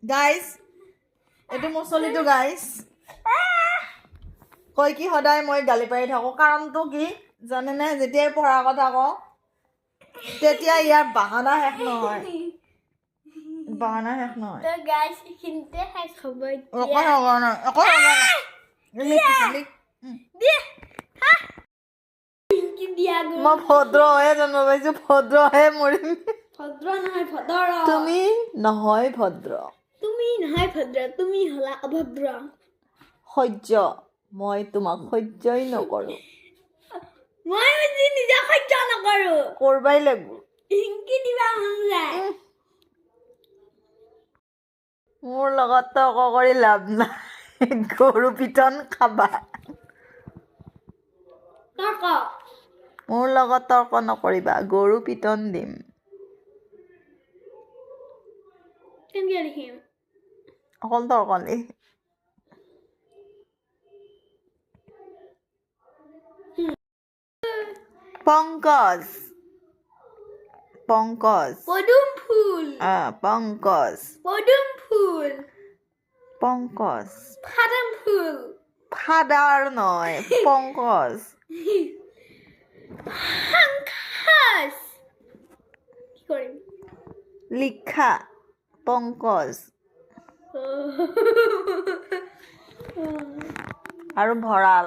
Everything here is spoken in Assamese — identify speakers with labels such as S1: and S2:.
S1: গাইজ এইটো মোৰ চলিটো গাইজ কয় কি সদায় মই গালি পাৰি থাকোঁ কাৰণটো কি জানেনে যেতিয়াই পঢ়াৰ কথা কওঁ তেতিয়া ইয়াৰ বাহানা শেষ নহয় বাহানা শেষ নহয়
S2: তো গাইস এইখিনিতে শেষ হ'ব
S1: মই ভদ্ৰহে জন্ম পাইছো ভদ্ৰহে মৰিম
S2: ভদ্ৰ নহয় ভদ্ৰ
S1: তুমি নহয় ভদ্ৰ
S2: তুমি নহয় ভদ্ৰ তুমি হলা অভদ্ৰ
S1: সহ্য মই তোমাক সহ্যই নকৰোঁ
S2: মই নিজে সহ্য নকৰোঁ
S1: কৰবাই লাগিব
S2: হিংকি দিবা মন যায়
S1: মোৰ লগত তৰ্ক কৰি লাভ নাই গৰু পিটন খাবা
S2: তৰ্ক
S1: মোৰ লগত তৰ্ক নকৰিবা গৰু পিটন দিম
S2: কেনেকৈ লিখিম
S1: অকল তৰ্কলি পংকজ পংকজ
S2: পদুম ফুল
S1: পংকজ
S2: পদুম ফুল
S1: পংকজ
S2: ফাদম ফুল
S1: ফাদাৰ নহয় পংকজ
S2: হাংখাস কি কৰিম
S1: লিখা পংকজ আৰু ভঁৰাল